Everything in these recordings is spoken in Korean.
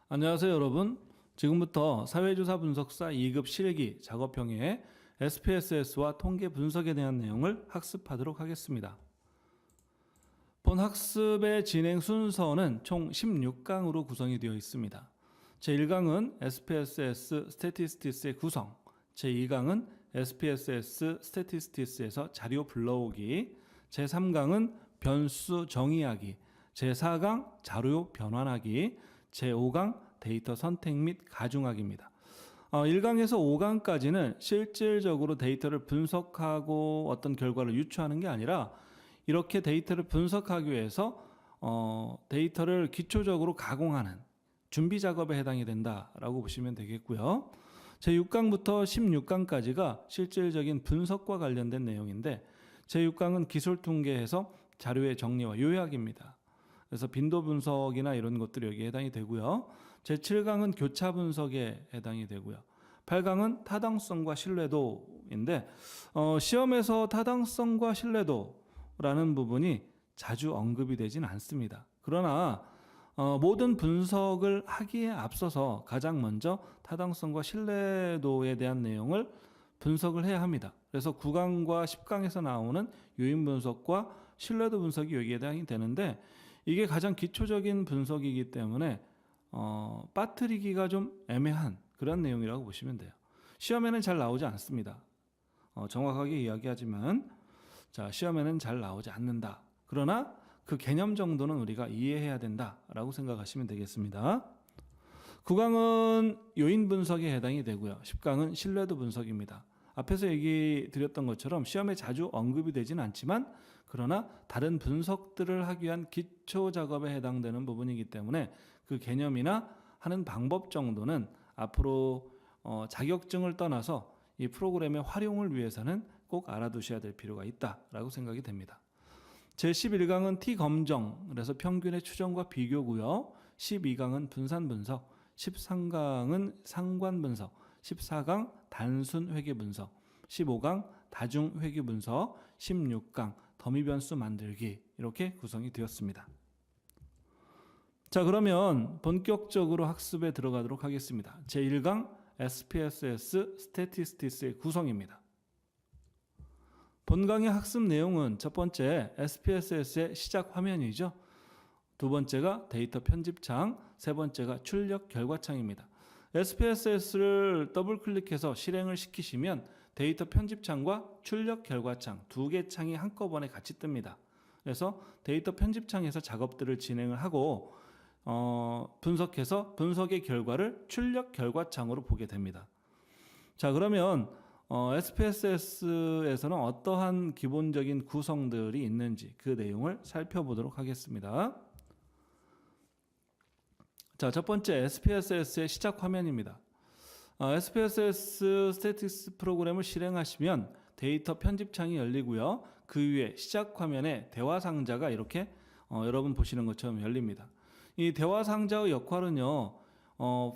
안녕하세요, 여러분. 지금부터 사회조사 분석사 2급 실기 작업형의 SPSS와 통계 분석에 대한 내용을 학습하도록 하겠습니다. 본 학습의 진행 순서는 총 16강으로 구성이 되어 있습니다. 제1강은 SPSS 스태티스틱스의 구성, 제2강은 SPSS 스태티스틱스에서 자료 불러오기, 제3강은 변수 정의하기, 제4강 자료 변환하기, 제5강 데이터 선택 및 가중하기입니다. 1강에서 5강까지는 실질적으로 데이터를 분석하고 어떤 결과를 유추하는 게 아니라 이렇게 데이터를 분석하기 위해서 데이터를 기초적으로 가공하는 준비 작업에 해당이 된다라고 보시면 되겠고요. 제6강부터 16강까지가 실질적인 분석과 관련된 내용인데 제6강은 기술 통계에서 자료의 정리와 요약입니다. 그래서 빈도 분석이나 이런 것들이 여기에 해당이 되고요. 제7강은 교차 분석에 해당이 되고요. 8강은 타당성과 신뢰도인데 시험에서 타당성과 신뢰도라는 부분이 자주 언급이 되진 않습니다. 그러나 모든 분석을 하기에 앞서서 가장 먼저 타당성과 신뢰도에 대한 내용을 분석을 해야 합니다. 그래서 9강과 10강에서 나오는 요인 분석과 신뢰도 분석이 여기에 해당이 되는데 이게 가장 기초적인 분석이기 때문에 빠뜨리기가 좀 애매한 그런 내용이라고 보시면 돼요. 시험에는 잘 나오지 않습니다. 정확하게 이야기하지만 시험에는 잘 나오지 않는다. 그러나 그 개념 정도는 우리가 이해해야 된다라고 생각하시면 되겠습니다. 9강은 요인 분석에 해당이 되고요. 10강은 신뢰도 분석입니다. 앞에서 얘기 드렸던 것처럼 시험에 자주 언급이 되진 않지만 그러나 다른 분석들을 하기 위한 기초 작업에 해당되는 부분이기 때문에 그 개념이나 하는 방법 정도는 앞으로 자격증을 떠나서 이 프로그램의 활용을 위해서는 꼭 알아두셔야 될 필요가 있다라고 생각이 됩니다. 제11강은 T검정, 그래서 평균의 추정과 비교고요. 12강은 분산 분석, 13강은 상관 분석, 14강 단순 회계 분석, 15강 다중 회계 분석, 16강 더미 변수 만들기 이렇게 구성이 되었습니다. 자, 그러면 본격적으로 학습에 들어가도록 하겠습니다. 제1강 SPSS 스태티스틱스의 구성입니다. 본 강의 학습 내용은 첫 번째 SPSS의 시작 화면이죠. 두 번째가 데이터 편집창, 세 번째가 출력 결과창입니다. SPSS를 더블 클릭해서 실행을 시키시면 데이터 편집창과 출력 결과창 두 개 창이 한꺼번에 같이 뜹니다. 그래서 데이터 편집창에서 작업들을 진행을 하고 분석해서 분석의 결과를 출력 결과창으로 보게 됩니다. 자, 그러면 SPSS에서는 어떠한 기본적인 구성들이 있는지 그 내용을 살펴보도록 하겠습니다. 자, 첫 번째 SPSS의 시작 화면입니다. SPSS 스태틱스 프로그램을 실행하시면 데이터 편집창이 열리고요. 그 위에 시작 화면에 대화 상자가 이렇게 여러분 보시는 것처럼 열립니다. 이 대화 상자의 역할은요,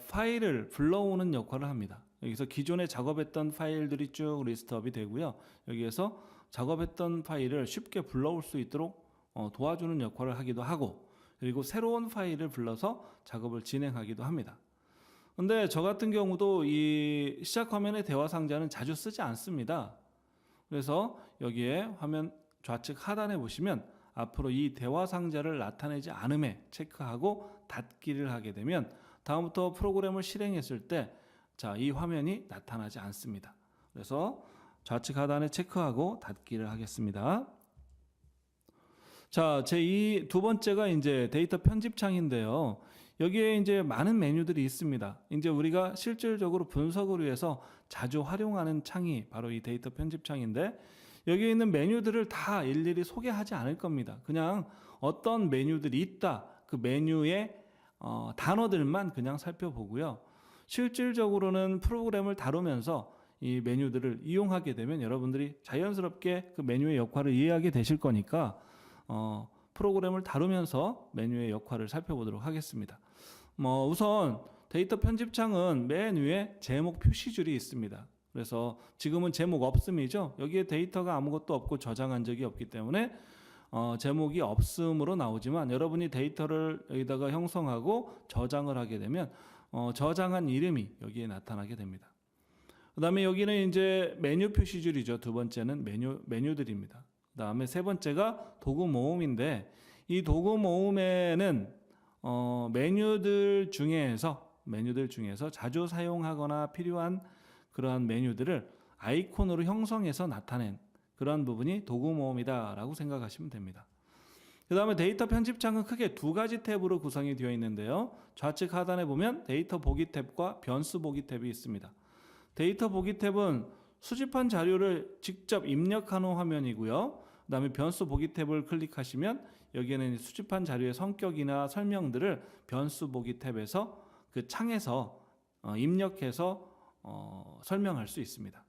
파일을 불러오는 역할을 합니다. 여기서 기존에 작업했던 파일들이 쭉 리스트업이 되고요. 여기에서 작업했던 파일을 쉽게 불러올 수 있도록 도와주는 역할을 하기도 하고, 그리고 새로운 파일을 불러서 작업을 진행하기도 합니다. 근데 저 같은 경우도 이 시작 화면의 대화 상자는 자주 쓰지 않습니다. 그래서 여기에 화면 좌측 하단에 보시면 앞으로 이 대화 상자를 나타내지 않음에 체크하고 닫기를 하게 되면 다음부터 프로그램을 실행했을 때 이 화면이 나타나지 않습니다. 그래서 좌측 하단에 체크하고 닫기를 하겠습니다. 자, 두 번째가 이제 데이터 편집창인데요. 여기에 이제 많은 메뉴들이 있습니다. 이제 우리가 실질적으로 분석을 위해서 자주 활용하는 창이 바로 이 데이터 편집창인데 여기에 있는 메뉴들을 다 일일이 소개하지 않을 겁니다. 그냥 어떤 메뉴들이 있다. 그 메뉴의 단어들만 그냥 살펴보고요. 실질적으로는 프로그램을 다루면서 이 메뉴들을 이용하게 되면 여러분들이 자연스럽게 그 메뉴의 역할을 이해하게 되실 거니까 프로그램을 다루면서 메뉴의 역할을 살펴보도록 하겠습니다. 우선 데이터 편집창은 맨 위에 제목 표시줄이 있습니다. 그래서 지금은 제목 없음이죠. 여기에 데이터가 아무것도 없고 저장한 적이 없기 때문에 제목이 없음으로 나오지만 여러분이 데이터를 여기다가 형성하고 저장을 하게 되면 저장한 이름이 여기에 나타나게 됩니다. 그다음에 여기는 이제 메뉴 표시줄이죠. 두 번째는 메뉴들입니다. 그다음에 세 번째가 도구 모음인데 이 도구 모음에는 메뉴들 중에서 자주 사용하거나 필요한 그러한 메뉴들을 아이콘으로 형성해서 나타낸 그러한 부분이 도구 모음이다라고 생각하시면 됩니다. 그 다음에 데이터 편집창은 크게 두 가지 탭으로 구성이 되어 있는데요. 좌측 하단에 보면 데이터 보기 탭과 변수 보기 탭이 있습니다. 데이터 보기 탭은 수집한 자료를 직접 입력하는 화면이고요. 그 다음에 변수 보기 탭을 클릭하시면 여기에는 수집한 자료의 성격이나 설명들을 변수 보기 탭에서 그 창에서 입력해서 설명할 수 있습니다.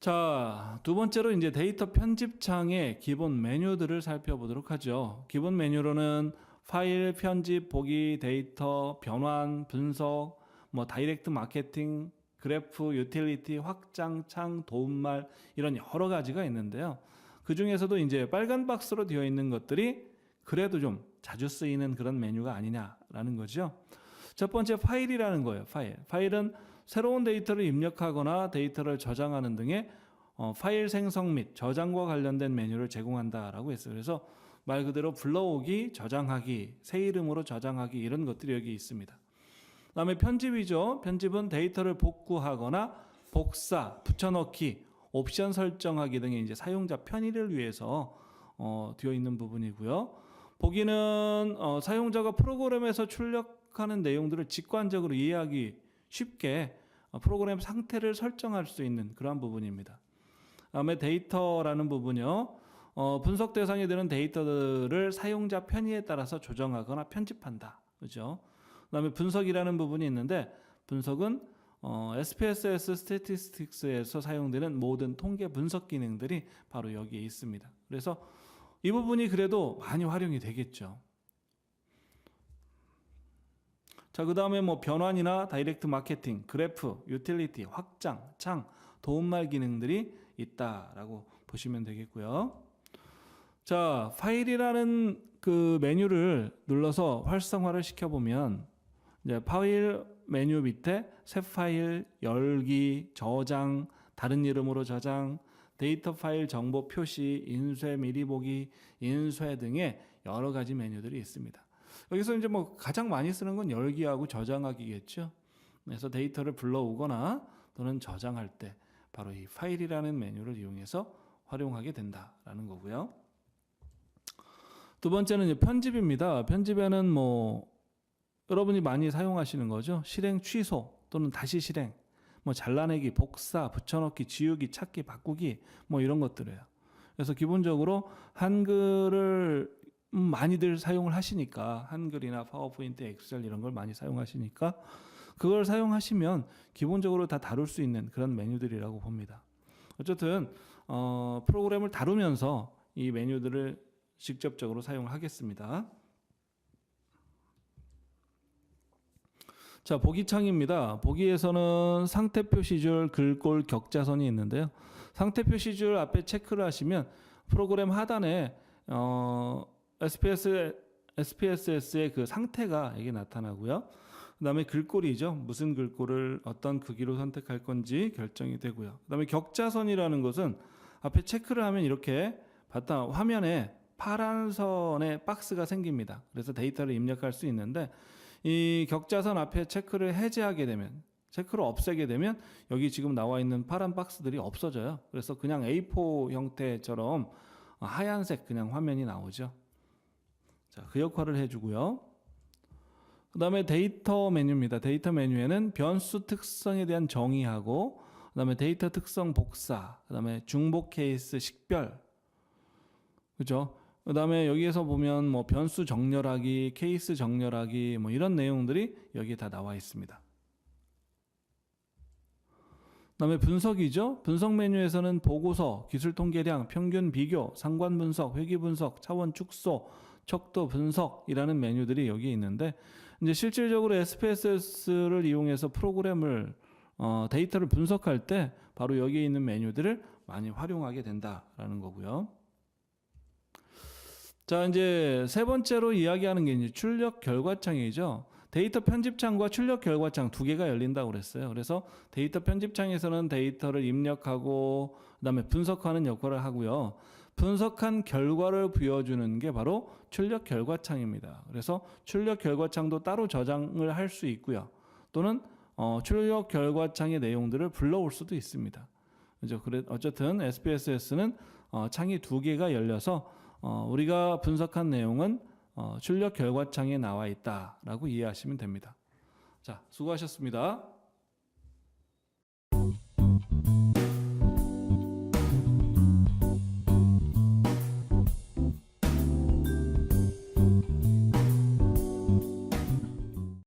자, 두 번째로 이제 데이터 편집창의 기본 메뉴들을 살펴보도록 하죠. 기본 메뉴로는 파일, 편집, 보기, 데이터, 변환, 분석, 다이렉트 마케팅, 그래프, 유틸리티, 확장, 창, 도움말 이런 여러 가지가 있는데요. 그 중에서도 이제 빨간 박스로 되어 있는 것들이 그래도 좀 자주 쓰이는 그런 메뉴가 아니냐라는 거죠. 첫 번째 파일이라는 거예요. 파일은 새로운 데이터를 입력하거나 데이터를 저장하는 등의 파일 생성 및 저장과 관련된 메뉴를 제공한다라고 했어요. 그래서 말 그대로 불러오기, 저장하기, 새 이름으로 저장하기 이런 것들이 여기 있습니다. 그다음에 편집이죠. 편집은 데이터를 복구하거나 복사, 붙여넣기, 옵션 설정하기 등의 이제 사용자 편의를 위해서 되어 있는 부분이고요. 보기는 사용자가 프로그램에서 출력하는 내용들을 직관적으로 이해하기 쉽게 프로그램 상태를 설정할 수 있는 그러한 부분입니다. 다음에 데이터라는 부분이요. 분석 대상이 되는 데이터들을 사용자 편의에 따라서 조정하거나 편집한다. 그죠? 그다음에 분석이라는 부분이 있는데 분석은 SPSS 스태티스틱스에서 사용되는 모든 통계 분석 기능들이 바로 여기에 있습니다. 그래서 이 부분이 그래도 많이 활용이 되겠죠. 자, 그 다음에 변환이나 다이렉트 마케팅, 그래프, 유틸리티, 확장, 창, 도움말 기능들이 있다라고 보시면 되겠고요. 자, 파일이라는 그 메뉴를 눌러서 활성화를 시켜보면 이제 파일 메뉴 밑에 새 파일, 열기, 저장, 다른 이름으로 저장, 데이터 파일 정보 표시, 인쇄 미리 보기, 인쇄 등의 여러 가지 메뉴들이 있습니다. 여기서 이제 가장 많이 쓰는 건 열기하고 저장하기겠죠. 그래서 데이터를 불러오거나 또는 저장할 때 바로 이 파일이라는 메뉴를 이용해서 활용하게 된다라는 거고요. 두 번째는 이제 편집입니다. 편집에는 여러분이 많이 사용하시는 거죠. 실행 취소 또는 다시 실행, 잘라내기, 복사, 붙여넣기, 지우기, 찾기, 바꾸기 이런 것들이에요. 그래서 기본적으로 한글을 많이들 사용을 하시니까 한글이나 파워포인트, 엑셀 이런 걸 많이 사용하시니까 그걸 사용하시면 기본적으로 다 다룰 수 있는 그런 메뉴들이라고 봅니다. 어쨌든 프로그램을 다루면서 이 메뉴들을 직접적으로 사용을 하겠습니다. 자, 보기창입니다. 보기에서는 상태 표시줄, 글꼴, 격자선이 있는데요. 상태 표시줄 앞에 체크를 하시면 프로그램 하단에 SPSS의 그 상태가 여기 나타나고요. 그 다음에 글꼴이죠. 무슨 글꼴을 어떤 크기로 선택할 건지 결정이 되고요. 그 다음에 격자선이라는 것은 앞에 체크를 하면 이렇게 바탕 화면에 파란 선의 박스가 생깁니다. 그래서 데이터를 입력할 수 있는데 이 격자선 앞에 체크를 해제하게 되면, 체크를 없애게 되면 여기 지금 나와 있는 파란 박스들이 없어져요. 그래서 그냥 A4 형태처럼 하얀색 그냥 화면이 나오죠. 자, 그 역할을 해주고요. 그 다음에 데이터 메뉴입니다. 데이터 메뉴에는 변수 특성에 대한 정의하고, 그 다음에 데이터 특성 복사, 그 다음에 중복 케이스 식별, 그죠? 그 다음에 여기에서 보면 변수 정렬하기, 케이스 정렬하기 이런 내용들이 여기에 다 나와 있습니다. 그 다음에 분석이죠. 분석 메뉴에서는 보고서, 기술 통계량, 평균 비교, 상관 분석, 회귀 분석, 차원 축소, 척도 분석이라는 메뉴들이 여기 있는데 이제 실질적으로 SPSS를 이용해서 프로그램을 데이터를 분석할 때 바로 여기에 있는 메뉴들을 많이 활용하게 된다라는 거고요. 자, 이제 세 번째로 이야기하는 게 이제 출력 결과창이죠. 데이터 편집창과 출력 결과창 두 개가 열린다고 그랬어요. 그래서 데이터 편집창에서는 데이터를 입력하고 그다음에 분석하는 역할을 하고요. 분석한 결과를 보여주는 게 바로 출력 결과창입니다. 그래서 출력 결과창도 따로 저장을 할 수 있고요. 또는 출력 결과창의 내용들을 불러올 수도 있습니다. 그죠? 그래 어쨌든 SPSS는 창이 두 개가 열려서 우리가 분석한 내용은 출력 결과창에 나와 있다라고 이해하시면 됩니다. 자, 수고하셨습니다.